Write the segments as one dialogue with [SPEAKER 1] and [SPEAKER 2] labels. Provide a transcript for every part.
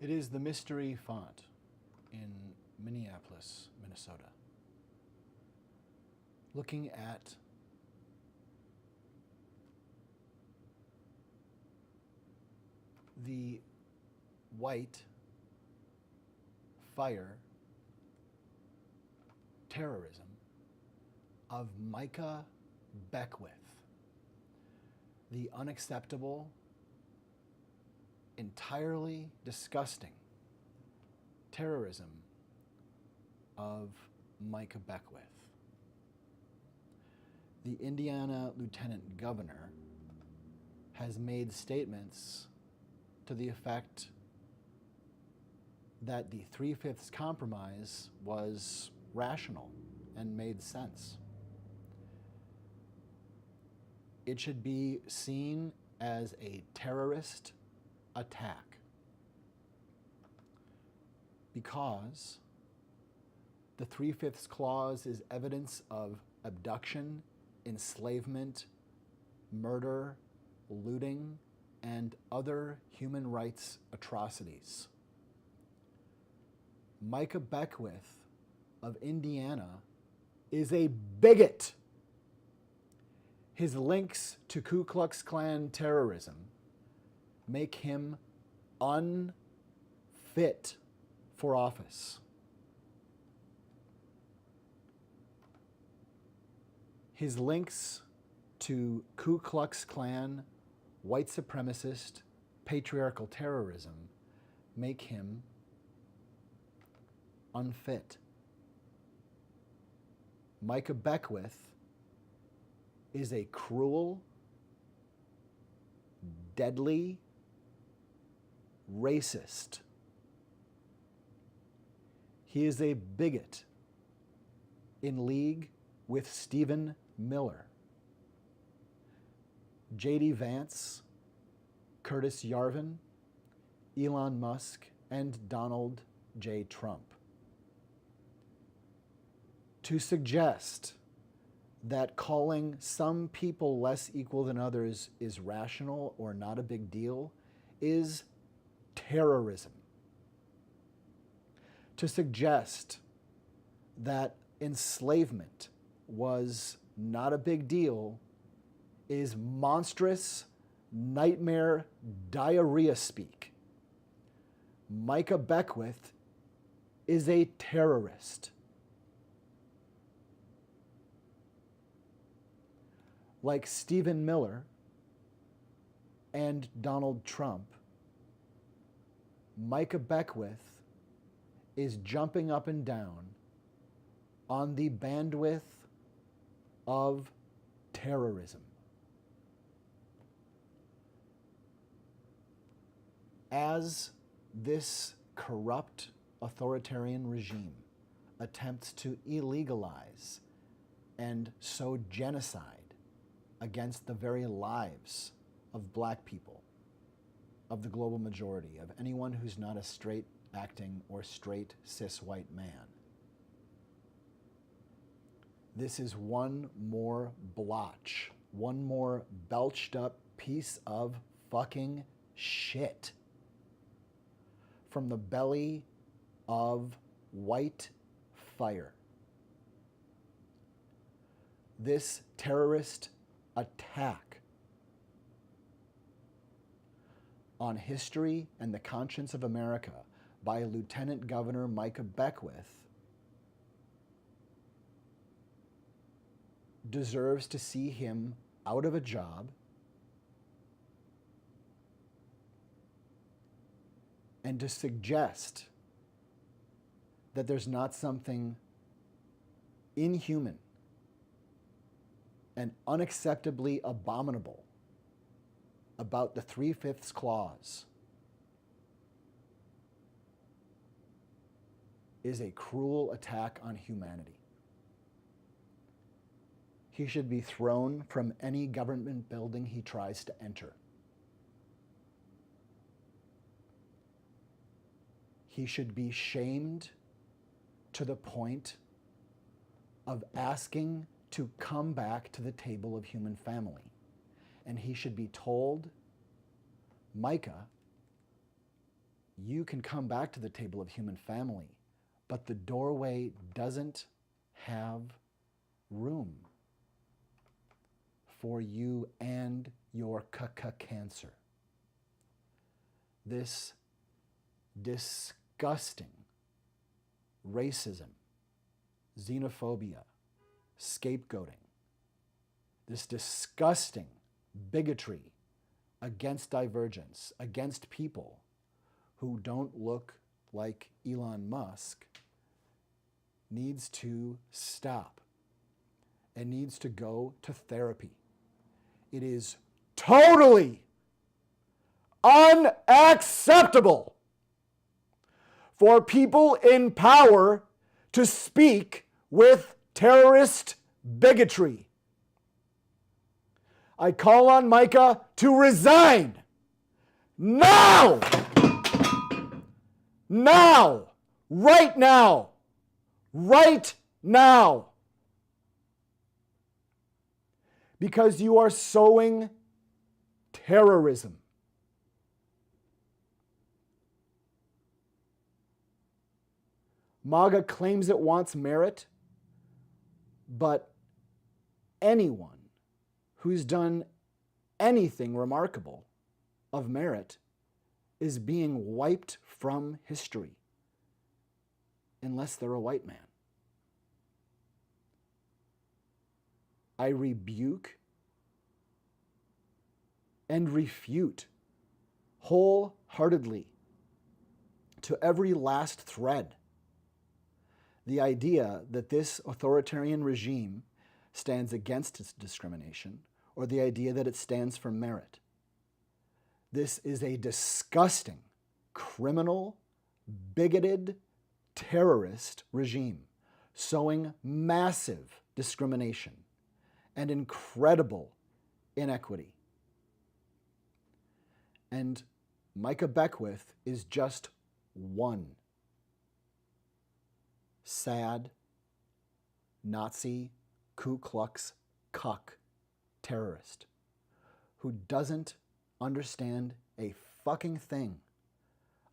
[SPEAKER 1] It is the mystery font in Minneapolis, Minnesota. Looking at the white fire terrorism of Micah Beckwith, the unacceptable, entirely disgusting terrorism of Micah Beckwith. The Indiana Lieutenant Governor has made statements to the effect that the 3/5 compromise was rational and made sense. It should be seen as a terrorist attack because the 3/5 clause is evidence of abduction, enslavement, murder, looting, and other human rights atrocities. Micah Beckwith of Indiana is a bigot. His links to Ku Klux Klan terrorism make him unfit for office. His links to Ku Klux Klan, white supremacist, patriarchal terrorism make him unfit. Micah Beckwith is a cruel, deadly, racist. He is a bigot in league with Stephen Miller, J.D. Vance, Curtis Yarvin, Elon Musk, and Donald J. Trump. To suggest that calling some people less equal than others is rational or not a big deal is terrorism. To suggest that enslavement was not a big deal is monstrous nightmare diarrhea speak. Micah Beckwith is a terrorist. Like Stephen Miller and Donald Trump, Micah Beckwith is jumping up and down on the bandwidth of terrorism. As this corrupt authoritarian regime attempts to illegalize and sow genocide against the very lives of black people, of the global majority, of anyone who's not a straight acting or straight cis white man. This is one more blotch, one more belched up piece of fucking shit from the belly of white fire. This terrorist attack on history and the conscience of America by Lieutenant Governor Micah Beckwith deserves to see him out of a job and to suggest that there's not something inhuman and unacceptably abominable about the 3/5 clause is a cruel attack on humanity. He should be thrown from any government building he tries to enter. He should be shamed to the point of asking to come back to the table of human family. And he should be told, Micah, you can come back to the table of human family, but the doorway doesn't have room for you and your cancer. This disgusting racism, xenophobia, scapegoating, this disgusting bigotry against divergence, against people who don't look like Elon Musk, needs to stop and needs to go to therapy. It is totally unacceptable for people in power to speak with terrorist bigotry. I call on Micah to resign now! Now! Right now! Right now! Because you are sowing terrorism. MAGA claims it wants merit, but anyone who's done anything remarkable of merit is being wiped from history, unless they're a white man. I rebuke and refute wholeheartedly to every last thread the idea that this authoritarian regime stands against discrimination, or the idea that it stands for merit. This is a disgusting, criminal, bigoted, terrorist regime sowing massive discrimination and incredible inequity. And Micah Beckwith is just one sad Nazi Ku Klux cuck terrorist who doesn't understand a fucking thing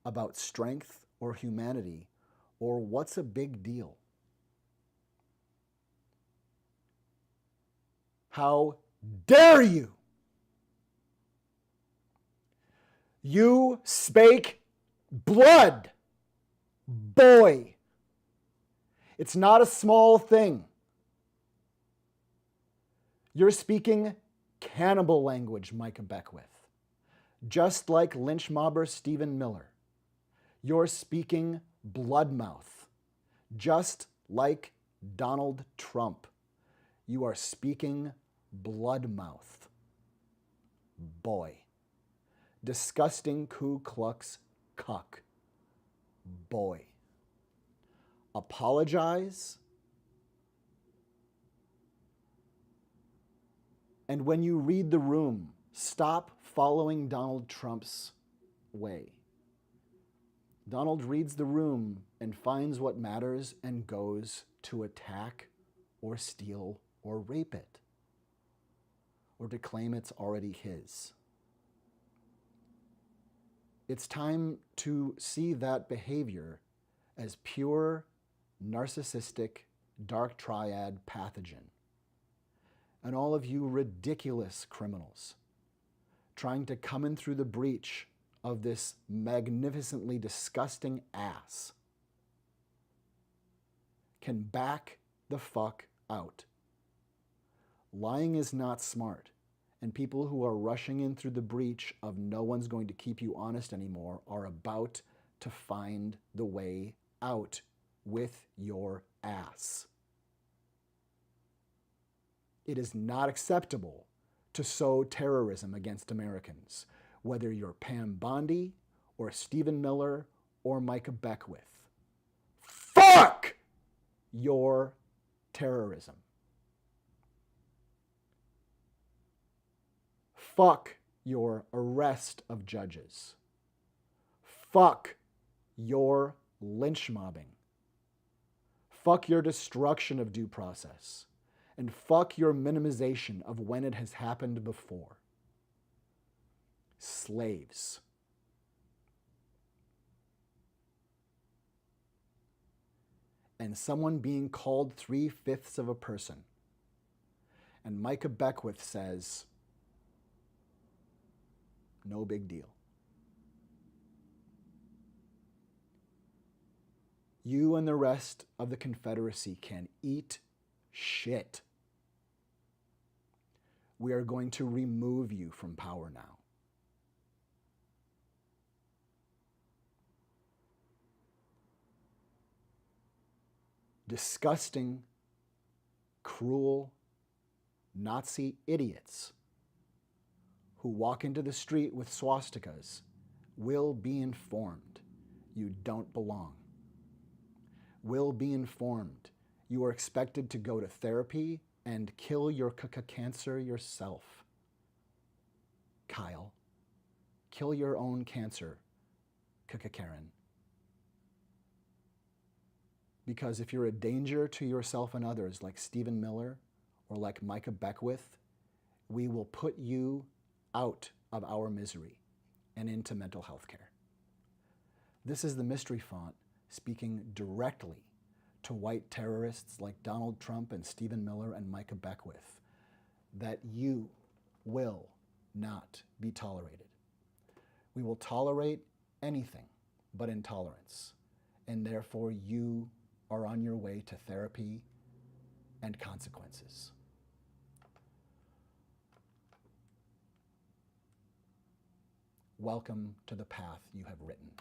[SPEAKER 1] about strength or humanity or what's a big deal. How dare you? You spake blood, boy. It's not a small thing. You're speaking cannibal language, Micah Beckwith. Just like lynch mobber Stephen Miller. You're speaking bloodmouth. Just like Donald Trump. You are speaking bloodmouth. Boy. Disgusting Ku Klux cuck. Boy. Apologize. And when you read the room, stop following Donald Trump's way. Donald reads the room and finds what matters and goes to attack or steal or rape it, or to claim it's already his. It's time to see that behavior as pure, narcissistic, dark triad pathogen. And all of you ridiculous criminals trying to come in through the breach of this magnificently disgusting ass can back the fuck out. Lying is not smart, and people who are rushing in through the breach of no one's going to keep you honest anymore are about to find the way out with your ass. It is not acceptable to sow terrorism against Americans, whether you're Pam Bondi or Stephen Miller or Micah Beckwith. Fuck your terrorism. Fuck your arrest of judges. Fuck your lynch mobbing. Fuck your destruction of due process. And fuck your minimization of when it has happened before. Slaves. and someone being called 3/5 of a person. And Micah Beckwith says, no big deal. You and the rest of the Confederacy can eat shit. We are going to remove you from power now. Disgusting, cruel, Nazi idiots who walk into the street with swastikas will be informed you don't belong. Will be informed you are expected to go to therapy and kill your cancer yourself. Kyle, kill your own cancer, Karen. Because if you're a danger to yourself and others like Stephen Miller or like Micah Beckwith, we will put you out of our misery and into mental health care. This is the mystery font speaking directly to white terrorists like Donald Trump and Stephen Miller and Micah Beckwith, that you will not be tolerated. We will tolerate anything but intolerance, and therefore you are on your way to therapy and consequences. Welcome to the path you have written.